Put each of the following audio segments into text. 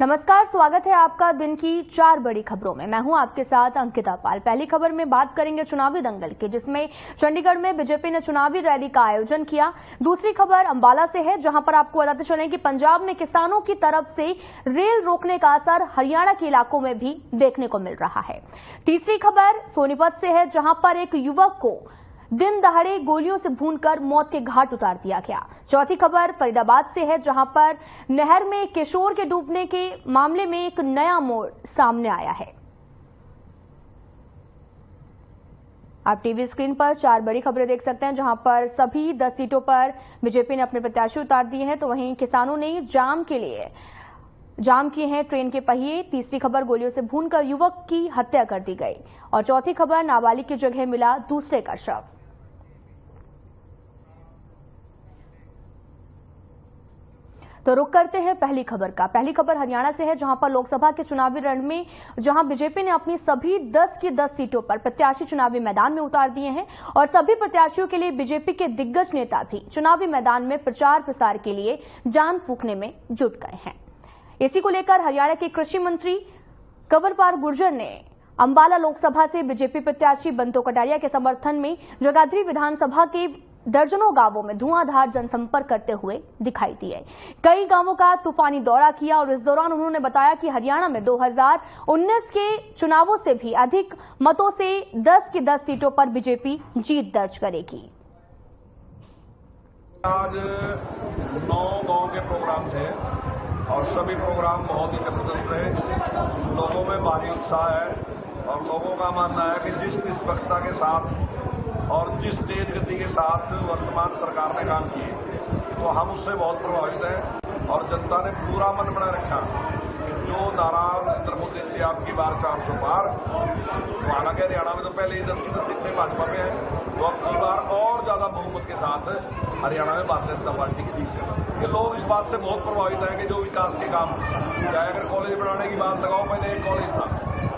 नमस्कार, स्वागत है आपका दिन की 4 बड़ी खबरों में। मैं हूं आपके साथ अंकिता पाल। पहली खबर में बात करेंगे चुनावी दंगल की, जिसमें चंडीगढ़ में बीजेपी ने चुनावी रैली का आयोजन किया। दूसरी खबर अंबाला से है, जहां पर आपको बताते चलें कि पंजाब में किसानों की तरफ से रेल रोकने का असर हरियाणा के इलाकों में भी देखने को मिल रहा है। तीसरी खबर सोनीपत से है, जहां पर एक युवक को दिन दहाड़े गोलियों से भूनकर मौत के घाट उतार दिया गया। चौथी खबर फरीदाबाद से है, जहां पर नहर में किशोर के डूबने के मामले में एक नया मोड़ सामने आया है। आप टीवी स्क्रीन पर 4 बड़ी खबरें देख सकते हैं, जहां पर सभी 10 सीटों पर बीजेपी ने अपने प्रत्याशी उतार दिए हैं, तो वहीं किसानों ने जाम किए हैं ट्रेन के पहिए। तीसरी खबर गोलियों से भूनकर युवक की हत्या कर दी गई, और चौथी खबर नाबालिग की जगह मिला दूसरे का शव। तो रुक करते हैं पहली खबर का। पहली खबर हरियाणा से है, जहां पर लोकसभा के चुनावी रण में जहां बीजेपी ने अपनी सभी 10 की 10 सीटों पर प्रत्याशी चुनावी मैदान में उतार दिए हैं, और सभी प्रत्याशियों के लिए बीजेपी के दिग्गज नेता भी चुनावी मैदान में प्रचार प्रसार के लिए जान फूंकने में जुट गए हैं। इसी को लेकर हरियाणा के कृषि मंत्री कंवरपाल गुर्जर ने अंबाला लोकसभा से बीजेपी प्रत्याशी बंतो कटारिया के समर्थन में जगाधरी विधानसभा के दर्जनों गांवों में धुआंधार जनसंपर्क करते हुए दिखाई दिए। कई गांवों का तूफानी दौरा किया, और इस दौरान उन्होंने बताया कि हरियाणा में 2019 के चुनावों से भी अधिक मतों से 10 की 10 सीटों पर बीजेपी जीत दर्ज करेगी। आज 9 गांव के प्रोग्राम थे और सभी प्रोग्राम बहुत ही जबरदस्त रहे। लोगों में भारी उत्साह है, और लोगों का मानना है कि जिस निष्पक्षता के साथ और जिस तेज गति के साथ वर्तमान सरकार ने काम किए, तो हम उससे बहुत प्रभावित हैं। और जनता ने पूरा मन बना रखा कि जो नारा नरेंद्र मोदी जी आपकी बार 400 पार, तो हालांकि हरियाणा में तो पहले ही 10 की 10 सीटें भाजपा में है, तो अब की बार और ज्यादा बहुमत के साथ हरियाणा में भारतीय जनता पार्टी की जीत है। ये लोग इस बात से बहुत प्रभावित हैं कि जो विकास के काम, चाहे अगर कॉलेज बनाने की बात लगाओ, पहले एक कॉलेज था,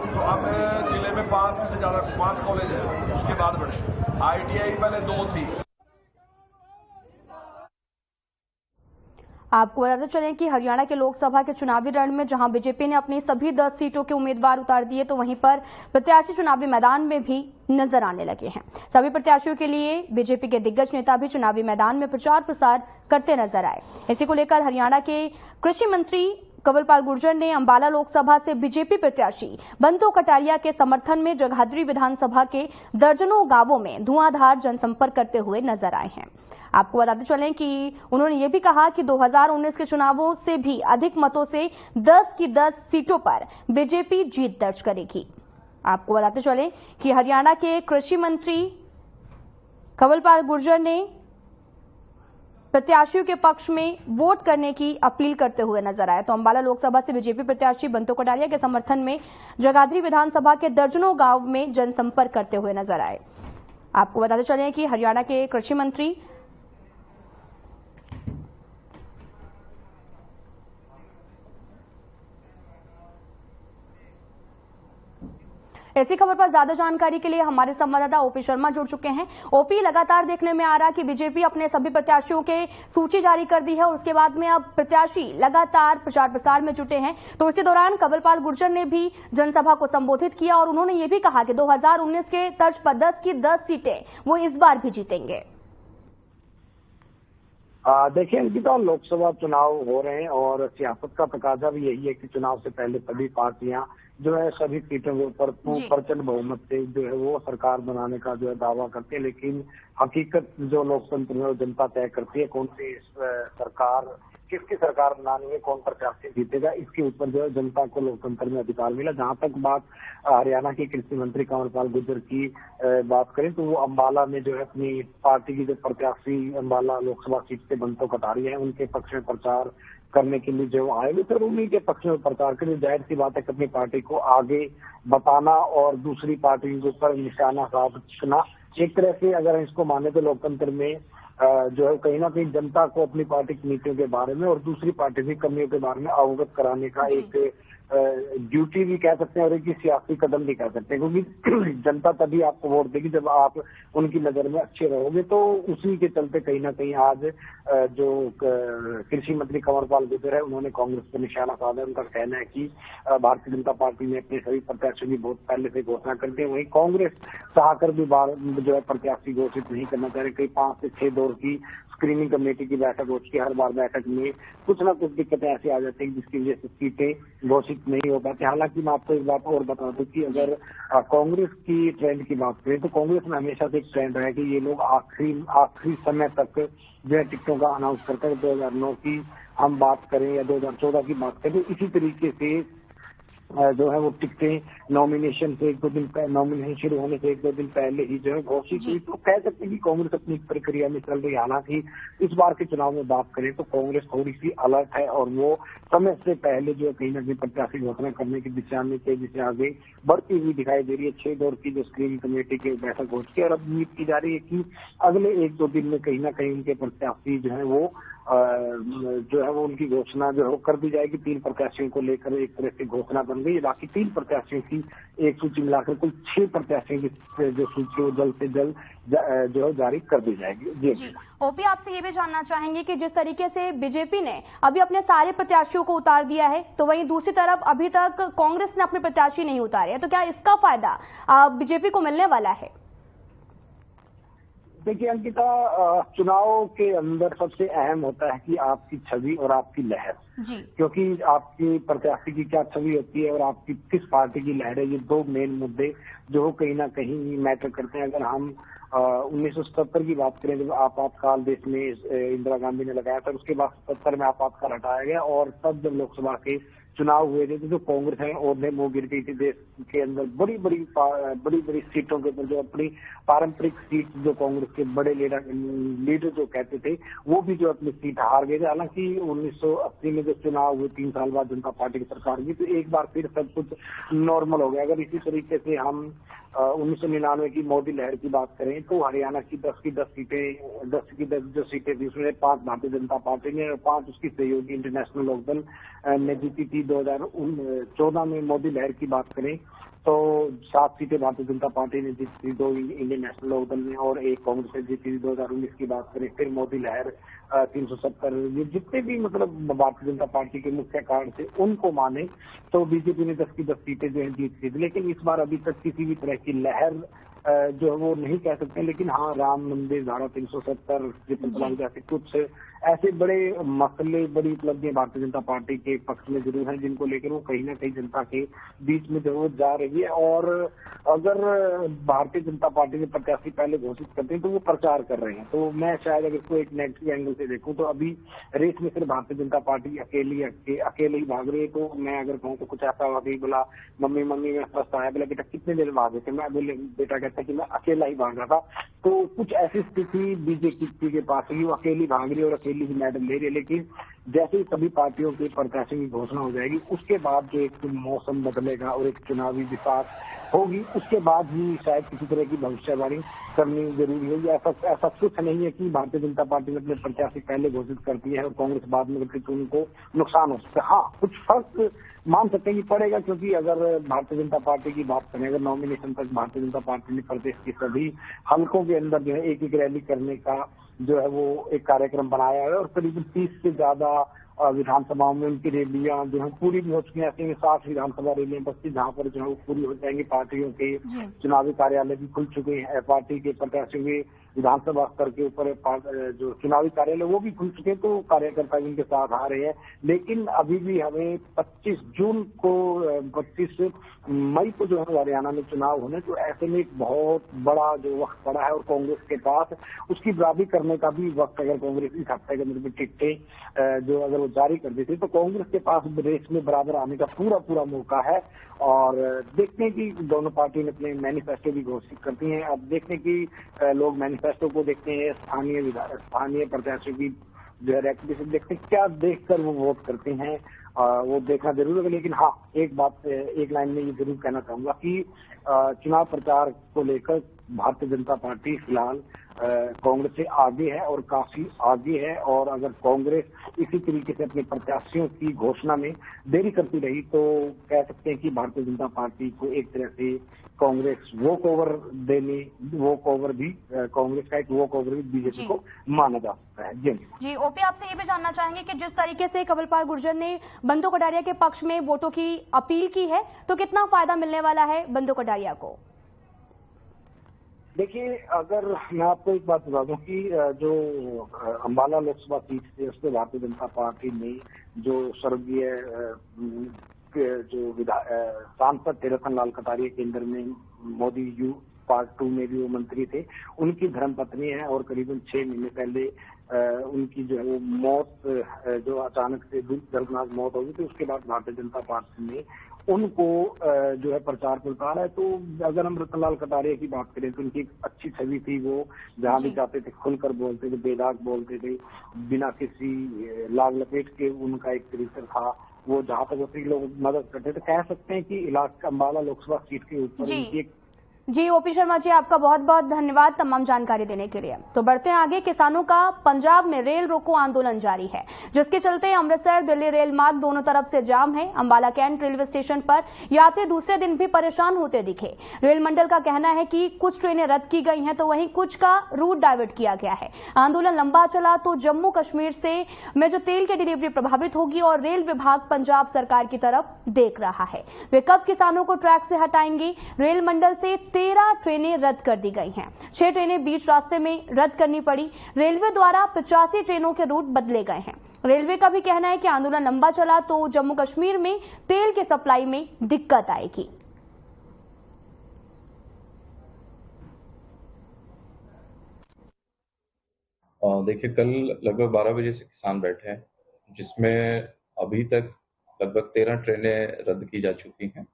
तो अब जिले में 5 से ज्यादा 5 कॉलेज है, उसके बाद बने। ITI पहले 2 थी। आपको बताते चलें कि हरियाणा के लोकसभा के चुनावी रण में जहां बीजेपी ने अपनी सभी 10 सीटों के उम्मीदवार उतार दिए, तो वहीं पर प्रत्याशी चुनावी मैदान में भी नजर आने लगे हैं। सभी प्रत्याशियों के लिए बीजेपी के दिग्गज नेता भी चुनावी मैदान में प्रचार प्रसार करते नजर आए। इसी को लेकर हरियाणा के कृषि मंत्री कंवरपाल गुर्जर ने अंबाला लोकसभा से बीजेपी प्रत्याशी बंतो कटारिया के समर्थन में जगाधरी विधानसभा के दर्जनों गांवों में धुआंधार जनसंपर्क करते हुए नजर आए हैं। आपको बताते चलें कि उन्होंने ये भी कहा कि 2019 के चुनावों से भी अधिक मतों से 10 की 10 सीटों पर बीजेपी जीत दर्ज करेगी। आपको बताते चलें कि हरियाणा के कृषि मंत्री कंवरपाल गुर्जर ने प्रत्याशियों के पक्ष में वोट करने की अपील करते हुए नजर आए। तो अंबाला लोकसभा से बीजेपी प्रत्याशी बंतो कटारिया के समर्थन में जगाधरी विधानसभा के दर्जनों गांव में जनसंपर्क करते हुए नजर आए। आपको बताते चलें कि हरियाणा के कृषि मंत्री ऐसी खबर पर ज्यादा जानकारी के लिए हमारे संवाददाता ओपी शर्मा जुड़ चुके हैं। ओपी, लगातार देखने में आ रहा है कि बीजेपी अपने सभी प्रत्याशियों के सूची जारी कर दी है, और उसके बाद में अब प्रत्याशी लगातार प्रचार प्रसार में जुटे हैं। तो इसी दौरान कंवरपाल गुर्जर ने भी जनसभा को संबोधित किया, और उन्होंने ये भी कहा कि 2019 के तर्ज पर 10 की 10 सीटें वो इस बार भी जीतेंगे। देखिए अंकिता, लोकसभा चुनाव हो रहे हैं और सियासत का तकाजा भी यही है कि चुनाव से पहले सभी पार्टियां जो है सभी सीटों के ऊपर प्रचंड बहुमत से जो है वो सरकार बनाने का जो है दावा करती है। लेकिन हकीकत जो लोकतंत्र में जनता तय करती है कौन सी सरकार, किसकी सरकार बनानी है, कौन प्रत्याशी जीतेगा, इसके ऊपर जो है जनता को लोकतंत्र में अधिकार मिला। जहां तक बात हरियाणा के कृषि मंत्री कंवरपाल गुर्जर की बात करें, तो वो अंबाला में जो है अपनी पार्टी की जो प्रत्याशी अंबाला लोकसभा सीट से बंतो कटारिया है, उनके पक्ष में प्रचार करने के लिए जो आए हुए थे, और उन्हीं के पक्ष में प्रचार के लिए जाहिर सी बात है कि अपनी पार्टी को आगे बताना और दूसरी पार्टी के ऊपर निशाना साधना, एक तरह से अगर इसको माने तो लोकतंत्र में जो है कहीं ना कहीं जनता को अपनी पार्टी की नीतियों के बारे में और दूसरी पार्टी की कमियों के बारे में अवगत कराने का एक ड्यूटी भी कह सकते हैं और एक सियासी कदम भी कह सकते हैं, क्योंकि जनता तभी आपको वोट देगी जब आप उनकी नजर में अच्छे रहोगे। तो उसी के चलते कहीं ना कहीं आज जो कृषि मंत्री कंवरपाल गुर्जर है, उन्होंने कांग्रेस पर निशाना साधा। उनका कहना है कि भारतीय जनता पार्टी ने अपने सभी प्रत्याशियों की बहुत पहले से घोषणा कर दी है, वहीं कांग्रेस चाहकर भी जो है प्रत्याशी घोषित नहीं करना चाह रहे। कई 5 से 6 दौर की स्क्रीनिंग कमेटी की बैठक हो चुकी है। हर बार बैठक में कुछ ना कुछ दिक्कतें ऐसी आ जाती हैं जिसकी वजह से सीटें घोषित नहीं हो पाती। हालांकि मैं आपको एक बात और बता दूं कि अगर कांग्रेस की ट्रेंड की बात करें तो कांग्रेस में हमेशा से एक ट्रेंड है कि ये लोग आखिरी समय तक जो है टिकटों का अनाउंस करते हैं। 2009 की हम बात करें या 2014 की बात करें, इसी तरीके से जो है वो टिकटें नॉमिनेशन से 1-2 दिन पहले, नॉमिनेशन शुरू होने से 1-2 दिन पहले ही जो है घोषित हुई। तो कह सकते हैं कि कांग्रेस अपनी प्रक्रिया में चल रही है। हालांकि इस बार के चुनाव में बात करें तो कांग्रेस थोड़ी सी अलर्ट है और वो समय से पहले जो कहीं ना कहीं प्रत्याशी घोषणा करने की दिशा में तेजी से आगे बढ़ती हुई दिखाई दे रही है। 6 दौर की जो स्क्रीनिंग कमेटी की बैठक हो चुकी है और अब उम्मीद की जा रही है कि अगले 1-2 दिन में कहीं ना कहीं उनके प्रत्याशी जो है वो उनकी घोषणा जो है कर दी जाएगी। 3 प्रत्याशियों को लेकर एक तरह से घोषणा बन गई। बाकी 3 प्रत्याशियों की एक सूची मिलाकर कुल 6 प्रत्याशियों की जो सूची वो जल्द से जल्द जो है जारी कर दी जाएगी। जी ओपी, आपसे ये भी जानना चाहेंगे कि जिस तरीके से बीजेपी ने अभी अपने सारे प्रत्याशियों को उतार दिया है, तो वहीं दूसरी तरफ अभी तक कांग्रेस ने अपने प्रत्याशी नहीं उतारे हैं, तो क्या इसका फायदा बीजेपी को मिलने वाला है? देखिए अंकिता, चुनाव के अंदर सबसे अहम होता है कि आपकी छवि और आपकी लहर, क्योंकि आपकी प्रत्याशी की क्या छवि होती है और आपकी किस पार्टी की लहर है, ये 2 मेन मुद्दे जो कहीं ना कहीं मैटर करते हैं। अगर हम 1977 की बात करें, जब आपातकाल देश में इंदिरा गांधी ने लगाया था, उसके बाद 77 में आपातकाल हटाया गया और तब जब लोकसभा के चुनाव हुए थे तो जो कांग्रेस है और वो गिर गई थी देश के अंदर बड़ी बड़ी सीटों के ऊपर। जो अपनी पारंपरिक सीट जो कांग्रेस के बड़े लीडर जो कहते थे, वो भी जो अपनी सीट हार गए थे। हालांकि 1980 में जब चुनाव हुए 3 साल बाद जनता पार्टी की सरकार की, तो एक बार फिर सब कुछ नॉर्मल हो गया। अगर इसी तरीके से हम 1999 की मोदी लहर की बात करें तो हरियाणा की 10 की 10 जो सीटें थी उसमें 5 भारतीय जनता पार्टी ने और 5 उसकी सहयोगी इंटरनेशनल लोकदल ने जीती थी। 2014 में मोदी लहर की बात करें तो 7 सीटें भारतीय जनता पार्टी ने जीती थी, 2 इंडियन नेशनल लोकदल ने और 1 कांग्रेस ने जीती थी। 2019 की बात करें फिर मोदी लहर 370, ये जितने भी मतलब भारतीय जनता पार्टी के मुख्य कारण थे उनको माने तो बीजेपी ने 10 की 10 सीटें जो है जीत थी। लेकिन इस बार अभी तक किसी भी तरह की लहर जो है वो नहीं कह सकते, लेकिन हाँ राम मंदिर, धारा 370, ट्रिपल तलाक जैसे कुछ ऐसे बड़े मसले, बड़ी उपलब्धियां भारतीय जनता पार्टी के पक्ष में जरूर हैं जिनको लेकर वो कहीं ना कहीं जनता के बीच में जरूर जा रही है। और अगर भारतीय जनता पार्टी के प्रत्याशी पहले घोषित करते हैं तो वो प्रचार कर रहे हैं, तो मैं शायद अगर इसको एक नेगेटिव एंगल से देखूं तो अभी रेस में सिर्फ भारतीय जनता पार्टी अकेले ही भाग रही है। तो मैं अगर कहूँ तो कुछ ऐसा हुआ, बोला मम्मी मैं फर्स्ट आया, बोला बेटा कितने देर भागे थे, मैं बोले बेटा कहता कि मैं अकेला ही भाग रहा था। तो कुछ ऐसी स्थिति बीजेपी के पास है, वो अकेली भाग रही है और अकेली ही मेडल ले रही है। लेकिन जैसे ही सभी पार्टियों के प्रत्याशियों की घोषणा हो जाएगी उसके बाद जो एक मौसम बदलेगा और एक चुनावी विकास होगी, उसके बाद ही शायद किसी तरह की भविष्यवाणी करनी जरूरी होगी। ऐसा कुछ नहीं है कि भारतीय जनता पार्टी ने अपने प्रत्याशी पहले घोषित करती है और कांग्रेस बाद में करती तो उनको नुकसान हो सकता है। हाँ कुछ फर्क मान सकते हैं कि पड़ेगा, क्योंकि अगर भारतीय जनता पार्टी की बात करें, अगर नॉमिनेशन तक भारतीय जनता पार्टी ने प्रदेश की सभी हलकों के अंदर जो है एक रैली करने का जो है वो एक कार्यक्रम बनाया है और करीबन 30 से ज्यादा विधानसभाओं में उनकी रैलियां जो है पूरी भी हो चुकी हैं। ऐसे में 60 विधानसभा रैलियां बस्ती जहां पर जो है वो पूरी हो जाएंगी। पार्टियों के चुनावी कार्यालय भी खुल चुके हैं, पार्टी के प्रत्याशियों के विधानसभा स्तर के ऊपर जो चुनावी कार्यालय वो भी खुल चुके हैं, तो कार्यकर्ता इनके साथ आ रहे हैं। लेकिन अभी भी हमें 25 मई को जो है हरियाणा में चुनाव होने, तो ऐसे में एक बहुत बड़ा जो वक्त पड़ा है और कांग्रेस के पास उसकी बराबरी करने का भी वक्त, अगर कांग्रेस इस हफ्ते के अंदर टिकटें जो अगर वो जारी कर देती तो कांग्रेस के पास रेस में बराबर आने का पूरा मौका है। और देखते हैं कि दोनों पार्टी ने अपने मैनिफेस्टो भी घोषित करती हैं। अब देखते हैं कि लोग मैनिफेस्टो को देखते हैं, स्थानीय प्रत्याशियों की जो है रेपुटेशन देखते हैं, क्या देखकर वो वोट करते हैं, वो देखना जरूर है। लेकिन हाँ एक लाइन में ये जरूर कहना चाहूंगा कि चुनाव प्रचार को लेकर भारतीय जनता पार्टी फिलहाल कांग्रेस से आगे है और काफी आगे है। और अगर कांग्रेस इसी तरीके से अपने प्रत्याशियों की घोषणा में देरी करती रही तो कह सकते हैं कि भारतीय जनता पार्टी को एक तरह से कांग्रेस वॉक ओवर भी कांग्रेस का एक वॉक ओवर भी बीजेपी को माना जा सकता है। जी ओपी, आपसे ये भी जानना चाहेंगे कि जिस तरीके से कंवरपाल गुर्जर ने बंदो कटारिया के पक्ष में वोटों की अपील की है तो कितना फायदा मिलने वाला है बंदो कटारिया को? देखिए, अगर मैं आपको एक बात बता दूं कि जो अंबाला लोकसभा सीट से उस पर भारतीय जनता पार्टी ने जो स्वर्गीय जो सांसद थे रतन लाल कटारिया केंद्र में मोदी यू पार्ट 2 में भी वो मंत्री थे, उनकी धर्मपत्नी है और करीबन 6 महीने पहले उनकी जो है वो मौत जो अचानक से दर्दनाक मौत होगी तो उसके बाद भारतीय जनता पार्टी ने उनको जो है प्रचार प्रसार है। तो अगर हम रतनलाल कटारिया की बात करें तो उनकी एक अच्छी छवि थी, वो जहां भी जाते थे खुलकर बोलते थे, बेदाग बोलते थे, बिना किसी लाग लपेट के उनका एक तरीका था, वो जहां तक होती लोग मदद करते थे। कह सकते हैं कि इलाका अंबाला लोकसभा सीट के ऊपर उनकी एक जी ओपी शर्मा जी, आपका बहुत बहुत धन्यवाद तमाम जानकारी देने के लिए। तो बढ़ते हैं आगे। किसानों का पंजाब में रेल रोको आंदोलन जारी है, जिसके चलते अमृतसर दिल्ली रेल मार्ग दोनों तरफ से जाम है। अंबाला कैंट रेलवे स्टेशन पर यात्री दूसरे दिन भी परेशान होते दिखे। रेल मंडल का कहना है कि कुछ ट्रेनें रद्द की गई हैं तो वहीं कुछ का रूट डाइवर्ट किया गया है। आंदोलन लंबा चला तो जम्मू कश्मीर से में जो तेल की डिलीवरी प्रभावित होगी और रेल विभाग पंजाब सरकार की तरफ देख रहा है वे कब किसानों को ट्रैक से हटाएंगी। रेल मंडल से 13 ट्रेनें रद्द कर दी गई हैं, 6 ट्रेनें बीच रास्ते में रद्द करनी पड़ी। रेलवे द्वारा 85 ट्रेनों के रूट बदले गए हैं। रेलवे का भी कहना है कि आंदोलन लंबा चला तो जम्मू कश्मीर में तेल के सप्लाई में दिक्कत आएगी। देखिए, कल लगभग 12 बजे से किसान बैठे हैं, जिसमें अभी तक लगभग 13 ट्रेनें रद्द की जा चुकी हैं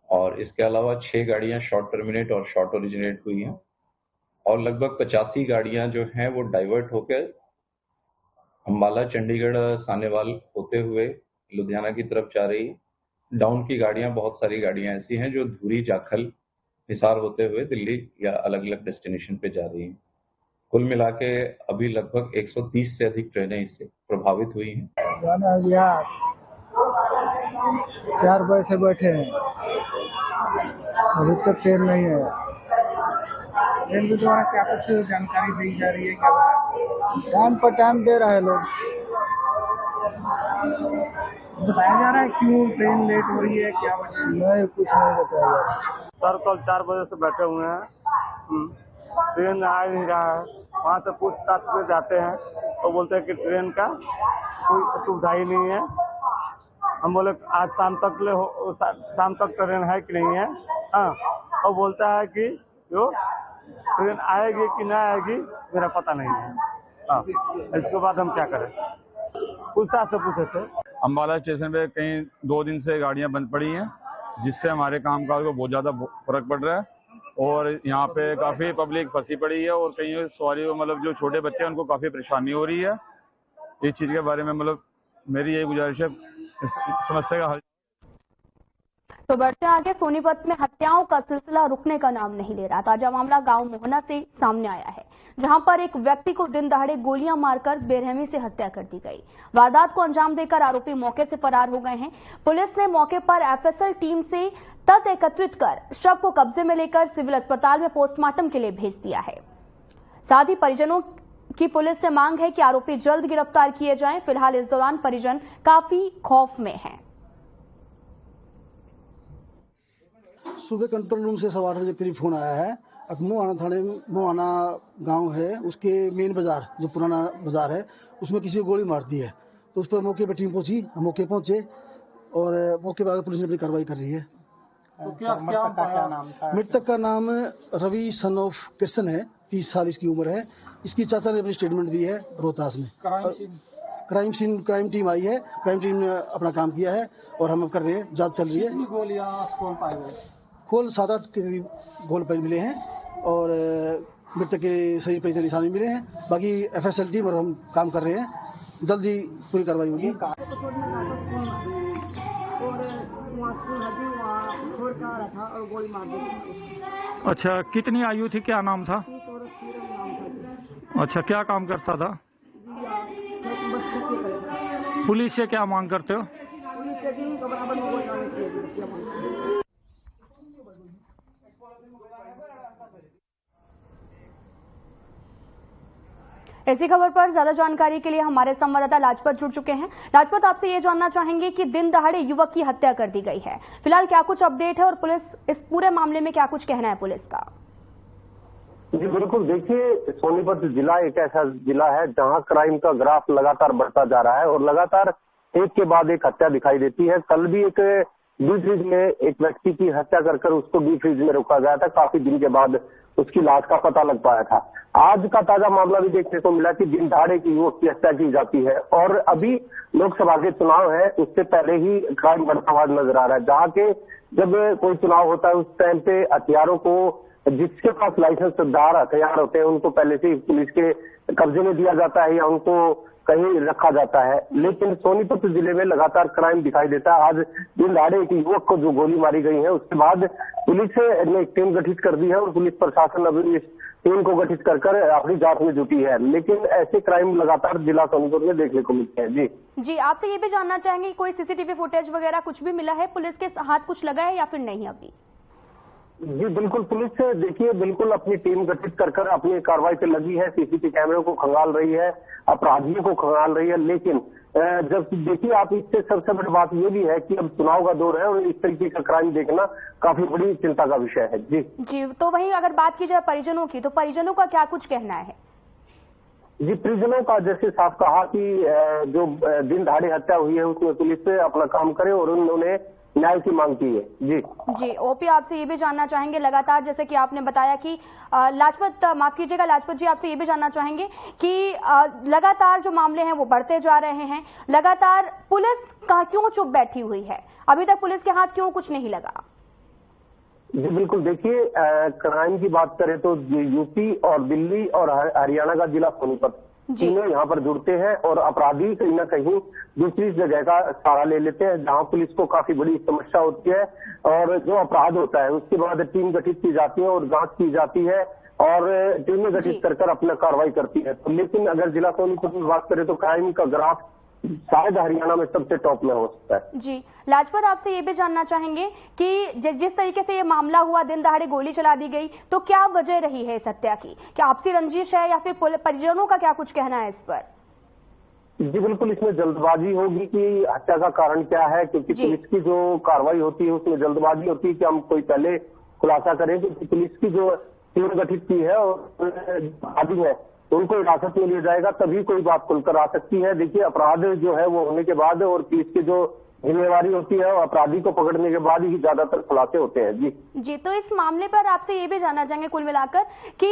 और इसके अलावा 6 गाड़ियां शॉर्ट टर्मिनेट और शॉर्ट ओरिजिनेट हुई हैं और लगभग 85 गाड़ियां जो हैं वो डाइवर्ट होकर अंबाला चंडीगढ़ सानेवाल होते हुए लुधियाना की तरफ जा रही। डाउन की गाड़ियां, बहुत सारी गाड़ियां ऐसी हैं जो धुरी, जाखल, हिसार होते हुए दिल्ली या अलग अलग डेस्टिनेशन पे जा रही हैं। कुल मिला के अभी लगभग 130 से अधिक ट्रेनें इससे प्रभावित हुई हैं। 4 बजे से बैठे हैं, अभी तक ट्रेन नहीं है। रेलवे द्वारा क्या कुछ जानकारी दी जा रही है? क्या टाइम पर टाइम दे रहे हैं लोग। बताया जा रहा है क्यों ट्रेन लेट हो रही है, क्या वजह? नहीं, कुछ नहीं बताया जा रहा। सर कल 4 बजे से बैठे हुए हैं, ट्रेन आ नहीं रहा है। वहाँ से पूछताछ में जाते हैं तो बोलते हैं कि ट्रेन का कोई सुविधा ही नहीं है। हम बोले आज शाम तक ट्रेन है कि नहीं है। हाँ, और बोलता है कि जो ट्रेन आएगी कि ना आएगी मेरा पता नहीं है। हाँ, इसके बाद हम क्या करें? पूछताछ से पूछे थे। अंबाला स्टेशन पे कहीं 2 दिन से गाड़ियां बंद पड़ी हैं, जिससे हमारे कामकाज को बहुत ज्यादा फर्क पड़ रहा है और यहाँ पे काफी पब्लिक फंसी पड़ी है और कहीं सवारी मतलब जो छोटे बच्चे हैं उनको काफी परेशानी हो रही है। इस चीज के बारे में मतलब मेरी यही गुजारिश है, इस समस्या का हल। तो बढ़ते आगे। सोनीपत में हत्याओं का सिलसिला रुकने का नाम नहीं ले रहा। ताजा मामला गांव मोहना से सामने आया है, जहां पर एक व्यक्ति को दिन दहाड़े गोलियां मारकर बेरहमी से हत्या कर दी गई। वारदात को अंजाम देकर आरोपी मौके से फरार हो गए हैं। पुलिस ने मौके पर एफएसएल टीम से तथ्य एकत्रित कर शव को कब्जे में लेकर सिविल अस्पताल में पोस्टमार्टम के लिए भेज दिया है। साथ ही परिजनों की पुलिस से मांग है कि आरोपी जल्द गिरफ्तार किए जाएं। फिलहाल इस दौरान परिजन काफी खौफ में हैं। सुबह कंट्रोल रूम से 8:15 बजे करीब फोन आया है। मोहाना थाने में मोहाना गांव है, उसके मेन बाजार जो पुराना बाजार है उसमें किसी को गोली मार दी है। तो उस पर मौके पर टीम पहुंची, हम मौके पहुंचे और मौके पर पुलिस ने अपनी कार्रवाई कर रही है। तो क्या नाम था? मृतक का नाम रवि सन ऑफ कृष्ण है, 30 साल इसकी उम्र है। इसकी चाचा ने अपनी स्टेटमेंट दी है रोहतास में। क्राइम टीम आई है, क्राइम टीम ने अपना काम किया है और हम कर रहे हैं, जांच चल रही है। गोलियां खोल पाए गए? खोल 7-8 के करीब गोल पर मिले हैं और मृतक के शरीर पर इतने निशान मिले हैं। बाकी एफएसएल टीम और हम काम कर रहे हैं, जल्दी पूरी कार्रवाई होगी। और गोली मार दी। अच्छा, कितनी आयु थी, क्या नाम था? अच्छा, क्या काम करता था? पुलिस से क्या मांग करते हो? ऐसी खबर पर ज्यादा जानकारी के लिए हमारे संवाददाता लाजपत जुड़ चुके हैं। लाजपत, आपसे ये जानना चाहेंगे कि दिन दहाड़े युवक की हत्या कर दी गई है, फिलहाल क्या कुछ अपडेट है और पुलिस इस पूरे मामले में क्या कुछ कहना है पुलिस का? जी बिल्कुल, देखिए सोनीपत जिला एक ऐसा जिला है जहां क्राइम का ग्राफ लगातार बढ़ता जा रहा है और लगातार एक के बाद एक हत्या दिखाई देती है। कल भी एक डी फ्रीज में एक व्यक्ति की हत्या कर उसको डी फ्रीज में रोका गया था, काफी दिन के बाद उसकी लाश का पता लग पाया था। आज का ताजा मामला भी देखने को मिला कि दिन दहाड़े की युवक की हत्या की जाती है और अभी लोकसभा के चुनाव है, उससे पहले ही क्राइम बढ़ता हुआ नजर आ रहा है। जहां के जब कोई चुनाव होता है उस टाइम पे हथियारों को, जिसके पास लाइसेंसदार हथियार होते हैं उनको पहले से पुलिस के कब्जे में दिया जाता है या उनको कहीं रखा जाता है। लेकिन सोनीपत जिले में लगातार क्राइम दिखाई देता है। आज दिन दहाड़े एक युवक को जो गोली मारी गई है उसके बाद पुलिस ने एक टीम गठित कर दी है और पुलिस प्रशासन अभी इस टीम को गठित कर अपनी जांच में जुटी है। लेकिन ऐसे क्राइम लगातार जिला सोनीपत में देखने को मिलते हैं। जी, आपसे ये भी जानना चाहेंगे कोई सीसीटीवी फुटेज वगैरह कुछ भी मिला है, पुलिस के हाथ कुछ लगा है या फिर नहीं अभी? जी बिल्कुल, पुलिस देखिए बिल्कुल अपनी टीम गठित कर अपनी कार्रवाई पे लगी है, सीसीटीवी कैमरे को खंगाल रही है, अपराधियों को खंगाल रही है। लेकिन जब देखिए आप, इससे सबसे बड़ी बात ये भी है कि अब चुनाव का दौर है और इस तरीके का क्राइम देखना काफी बड़ी चिंता का विषय है। जी, तो वहीं अगर बात की जाए परिजनों की, तो परिजनों का क्या कुछ कहना है? जी, परिजनों का जैसे साफ कहा कि जो दिन दहाड़े हत्या हुई है उसमें पुलिस से अपना काम करे और उन्होंने न्याय की मांग की है। जी, ओपी, आपसे ये भी जानना चाहेंगे लगातार, जैसे कि आपने बताया कि लाजपत, माफ कीजिएगा लाजपत जी, आपसे ये भी जानना चाहेंगे कि लगातार जो मामले हैं वो बढ़ते जा रहे हैं, लगातार पुलिस क्यों चुप बैठी हुई है? अभी तक पुलिस के हाथ क्यों कुछ नहीं लगा? जी बिल्कुल, देखिए क्राइम की बात करें तो यूपी और दिल्ली और हरियाणा का जिला सोनीपत तीनों यहाँ पर जुड़ते हैं और अपराधी कहीं ना कहीं दूसरी जगह का सहारा ले लेते हैं जहाँ पुलिस को काफी बड़ी समस्या होती है और जो अपराध होता है उसके बाद टीम गठित की जाती है और जांच की जाती है और टीमें गठित कर अपना कार्रवाई करती है। तो लेकिन अगर जिला सोनीपत में बात करें तो क्राइम का ग्राफ शायद हरियाणा में सबसे टॉप में हो सकता है। जी, लाजपत, आपसे ये भी जानना चाहेंगे कि जिस तरीके से ये मामला हुआ, दिन दहाड़े गोली चला दी गई, तो क्या वजह रही है इस हत्या की? क्या आपसी रंजिश है या फिर परिजनों का क्या कुछ कहना है इस पर? जी बिल्कुल, इसमें जल्दबाजी होगी कि हत्या का कारण क्या है, क्योंकि पुलिस की जो कार्रवाई होती है उसमें जल्दबाजी होती है कि हम कोई पहले खुलासा करें कि पुलिस की जो टीम गठित की है और आदि है उनको हिरासत में लिया जाएगा, तभी कोई बात खुलकर आ सकती है। देखिए अपराध जो है वो होने के बाद और पुलिस की जो जिम्मेवारी होती है अपराधी को पकड़ने के बाद ही ज्यादातर खुलासे होते हैं। जी, तो इस मामले पर आपसे ये भी जानना चाहेंगे कुल मिलाकर कि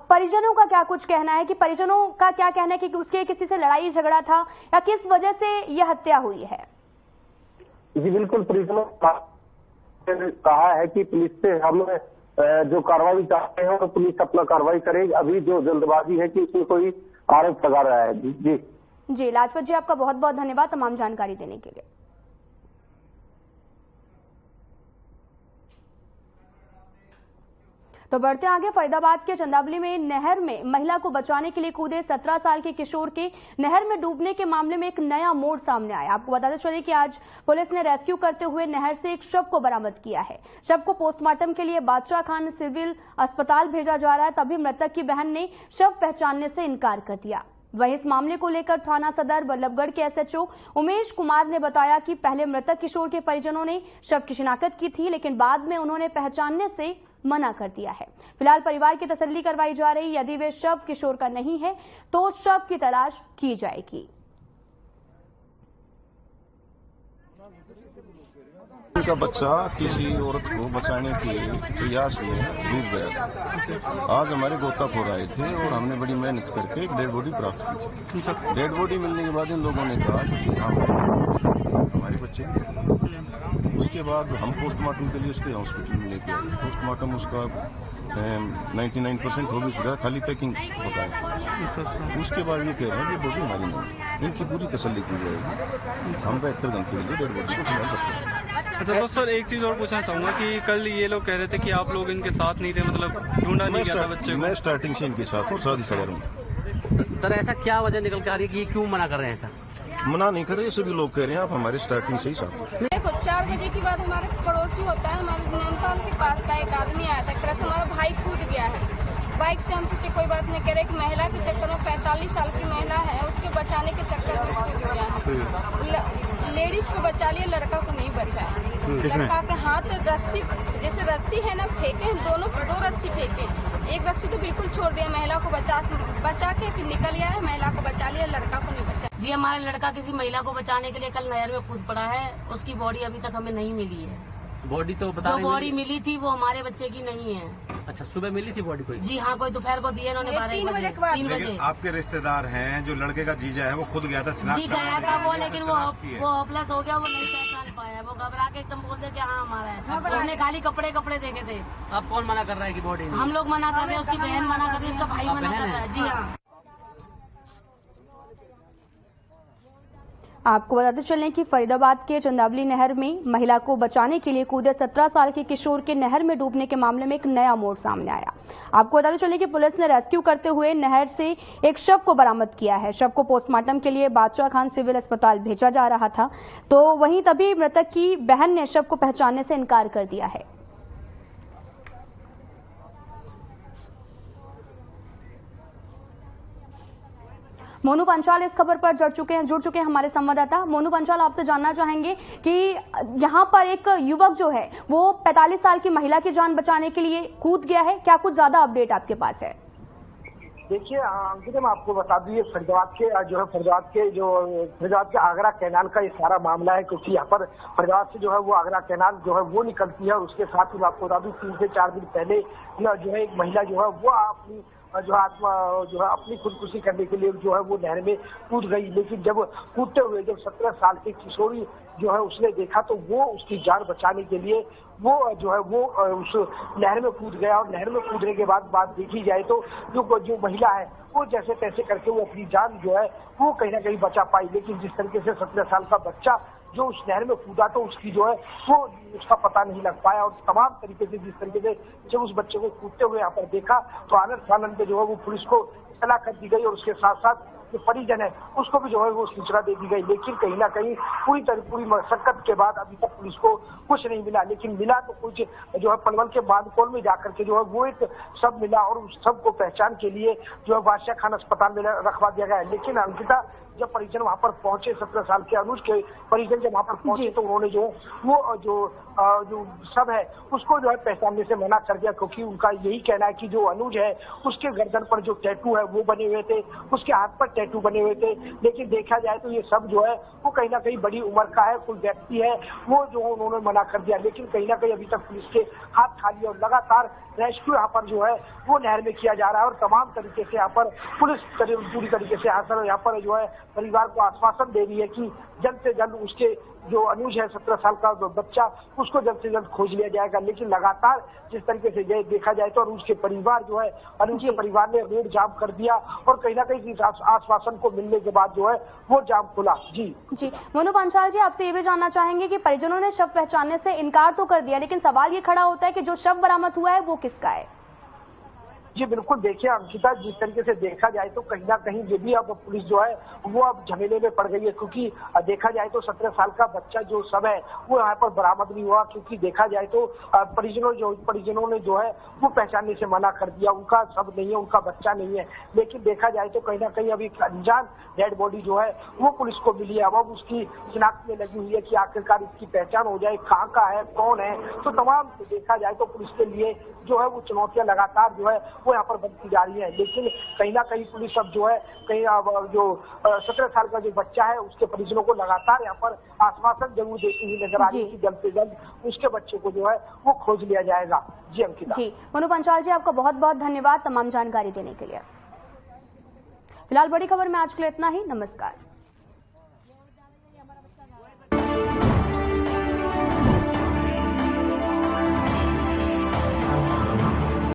परिजनों का क्या कुछ कहना है, कि परिजनों का क्या कहना है कि उसके किसी से लड़ाई झगड़ा था या किस वजह से यह हत्या हुई है? जी बिल्कुल, परिजनों ने कहा है कि पुलिस से हम जो कार्रवाई चाहते हैं और पुलिस अपना कार्रवाई करे, अभी जो जल्दबाजी है कि उसमें कोई आरोप लगा रहा है। जी, लाजपत जी, आपका बहुत बहुत धन्यवाद तमाम जानकारी देने के लिए। तो बढ़ते आगे, फरीदाबाद के चंदावली में नहर में महिला को बचाने के लिए कूदे 17 साल के किशोर के नहर में डूबने के मामले में एक नया मोड़ सामने आया। आपको बताते चले कि आज पुलिस ने रेस्क्यू करते हुए नहर से एक शव को बरामद किया है। शव को पोस्टमार्टम के लिए बादशाह खान सिविल अस्पताल भेजा जा रहा है, तभी मृतक की बहन ने शव पहचानने से इनकार कर दिया। वहीं इस मामले को लेकर थाना सदर बल्लभगढ़ के एसएचओ उमेश कुमार ने बताया कि पहले मृतक किशोर के परिजनों ने शव की शिनाख्त की थी, लेकिन बाद में उन्होंने पहचानने से मना कर दिया है। फिलहाल परिवार की तसल्ली करवाई जा रही, यदि वे शव किशोर का नहीं है तो शव की तलाश की जाएगी। का बच्चा किसी औरत को बचाने के प्रयास में डूब गया था। आज हमारे गोताखोर आए थे और हमने बड़ी मेहनत करके डेड बॉडी प्राप्त की थी। डेड बॉडी मिलने के बाद इन लोगों ने कहा कि हमारे बच्चे, उसके बाद हम पोस्टमार्टम के लिए उसके हॉस्पिटल में लेके आए। पोस्टमार्टम उसका 99% हो भी चुका है, खाली पैकिंग होता है। उसके बाद ये कह रहे हैं कि बॉडी हमारी नहीं, इनकी पूरी तसल्ली की जाएगी। हम 72 घंटे के लिए डेड बॉडी को फिलहाल रखते हैं। अच्छा दोस्त सर, एक चीज और पूछना चाहूंगा कि कल ये लोग कह रहे थे कि आप लोग इनके साथ नहीं थे, मतलब ढूंढा नहीं गया था बच्चे को। मैं स्टार्टिंग से इनके साथ और शादी सगर में। सर ऐसा क्या वजह निकल के आ रही है कि ये क्यों मना कर रहे हैं सर? मना नहीं कर रहे, सभी लोग कह रहे हैं आप हमारे स्टार्टिंग से ही साथ हैं। देखो 4 बजे के बाद हमारे पड़ोसी होता है, हमारे नैनीताल के पास का एक आदमी आया था, तरह से हमारा भाई कूद गया है बाइक से। हम सोचे कोई बात नहीं करे, एक महिला के चक्कर में 45 साल की महिला है, उसके बचाने के चक्कर में कूद गया है। लेडीज को बचा लिया, लड़का को नहीं बचाया। लड़का के हाथ रस्सी, जैसे रस्सी है ना, फेंके दोनों, 2 रस्सी फेंके, एक रस्सी तो बिल्कुल छोड़ दिया, महिला को बचा के फिर निकल गया है, महिला को बचा लिया, लड़का को नहीं बचा। जी हमारा लड़का किसी महिला को बचाने के लिए कल नहर में कूद पड़ा है, उसकी बॉडी अभी तक हमें नहीं मिली है। बॉडी तो बता, जो बॉडी मिली थी वो हमारे बच्चे की नहीं है। अच्छा, सुबह मिली थी बॉडी कोई? जी हाँ, कोई दोपहर को दिए इन्होंने 3 बजे। आपके रिश्तेदार हैं, जो लड़के का जीजा है वो खुद गया था, जी गया था वो, लेकिन वो होपलेस हो गया, वो नहीं पहचान पाया, वो घबरा के एकदम बोलते कि हाँ हमारा है। उसने खाली कपड़े देखे थे। अब कौन मना कर रहा है कि बॉडी? हम लोग मना कर रहे हैं, उसकी बहन मना कर रही है, उसका भाई मना कर रहा है। जी हाँ। आपको बताते चलें कि फरीदाबाद के चंदावली नहर में महिला को बचाने के लिए कूदे 17 साल के किशोर के नहर में डूबने के मामले में एक नया मोड़ सामने आया। आपको बताते चलें कि पुलिस ने रेस्क्यू करते हुए नहर से एक शव को बरामद किया है। शव को पोस्टमार्टम के लिए बादशाह खान सिविल अस्पताल भेजा जा रहा था, तो वहीं तभी मृतक की बहन ने शव को पहचानने से इनकार कर दिया है। मोनू पंचाल इस खबर पर जुड़ चुके हैं हमारे संवाददाता। मोनू पंचाल, आपसे जानना चाहेंगे कि यहाँ पर एक युवक जो है वो 45 साल की महिला की जान बचाने के लिए कूद गया है, क्या कुछ ज्यादा अपडेट आपके पास है? देखिए अंकिता, मैं आपको बता दूं, ये फरीदाबाद के आगरा कैनाल का ये सारा मामला है, क्योंकि यहाँ पर फरीदाबाद से जो है वो आगरा कैनाल जो है वो निकलती है, और उसके साथ ही आपको बता दूं 3 से 4 दिन पहले जो है एक महिला जो है वो अपनी खुदकुशी करने के लिए जो है वो नहर में कूद गई। लेकिन जब कूदते हुए जब 17 साल की किशोरी जो है उसने देखा, तो वो उसकी जान बचाने के लिए वो जो है वो उस नहर में कूद गया, और नहर में कूदने के बाद बात देखी जाए तो जो महिला है वो जैसे तैसे करके वो अपनी जान जो है वो कहीं ना कहीं बचा पाई। लेकिन जिस तरीके से 17 साल का बच्चा जो उस नहर में कूदा, तो उसकी जो है वो उसका पता नहीं लग पाया, और तमाम तरीके से जिस तरीके से जब उस बच्चे को कूदते हुए यहाँ पर देखा, तो आनंद फानंद में जो है वो पुलिस को इत्तला कर दी गई, और उसके साथ साथ जो परिजन है उसको भी जो है वो सूचना दे दी गई। लेकिन कहीं ना कहीं पूरी मशक्कत के बाद अभी तक पुलिस को कुछ नहीं मिला। लेकिन मिला तो कुछ जो है पलवल के बांधकोल में जाकर के जो है वो एक शव मिला, और उस शव को पहचान के लिए जो है बादशाह खान अस्पताल में रखवा दिया गया है। लेकिन अंकिता, जब परिजन वहां पर पहुंचे, 17 साल के अनुज के परिजन जब वहां पर पहुंचे, तो उन्होंने जो शव है उसको जो है पहचानने से मना कर दिया, क्योंकि उनका यही कहना है कि जो अनुज है उसके गर्दन पर जो टैटू है वो बने हुए थे, उसके हाथ पर टैटू बने हुए थे। लेकिन देखा जाए तो ये सब जो है वो कहीं ना कहीं बड़ी उम्र का है, कोई व्यक्ति है, वो जो उन्होंने मना कर दिया। लेकिन कहीं ना कहीं अभी तक पुलिस के हाथ खाली, और लगातार रेस्क्यू यहाँ पर जो है वो नहर में किया जा रहा है, और तमाम तरीके से यहाँ पर पुलिस पूरी तरीके से यहाँ पर जो है परिवार को आश्वासन दे रही है कि जल्द से जल्द उसके जो अनुज है 17 साल का बच्चा, उसको जल्द से जल्द खोज लिया जाएगा। लेकिन लगातार जिस तरीके से देखा जाए तो अनुज के परिवार जो है, अनुज के परिवार ने रोड जाम कर दिया, और कहीं ना कहीं आश्वासन को मिलने के बाद जो है वो जाम खुला। जी मोनू पंचाल जी, आपसे ये भी जानना चाहेंगे कि परिजनों ने शव पहचानने से इनकार तो कर दिया, लेकिन सवाल ये खड़ा होता है कि जो शव बरामद हुआ है वो किसका है? जी बिल्कुल, देखिए अंकिता, जिस तरीके से देखा जाए तो कहीं ना कहीं ये भी अब पुलिस जो है वो अब झमेले में पड़ गई है, क्योंकि देखा जाए तो 17 साल का बच्चा जो सब है वो यहाँ पर बरामद नहीं हुआ, क्योंकि देखा जाए तो परिजनों ने जो है वो पहचानने से मना कर दिया, उनका सब नहीं है, उनका बच्चा नहीं है। लेकिन देखा जाए तो कहीं ना कहीं अभी अनजान डेड बॉडी जो है वो पुलिस को मिली है, अब उसकी शिनाख्त में लगी हुई है कि आखिरकार इसकी पहचान हो जाए, कहाँ का है, कौन है। तो तमाम देखा जाए तो पुलिस के लिए जो है वो चुनौतियां लगातार जो है वो यहाँ पर बनती जा रही है। लेकिन कहीं ना कहीं पुलिस अब जो है कहीं जो 17 साल का जो बच्चा है उसके परिजनों को लगातार यहाँ पर आश्वासन जरूर देती हुई नजर आ रही है कि जल्द से जल्द उसके बच्चे को जो है वो खोज लिया जाएगा। जी अंकिता। जी मोनू पंचाल जी, आपका बहुत बहुत धन्यवाद तमाम जानकारी देने के लिए। फिलहाल बड़ी खबर में आज के लिए इतना ही। नमस्कार।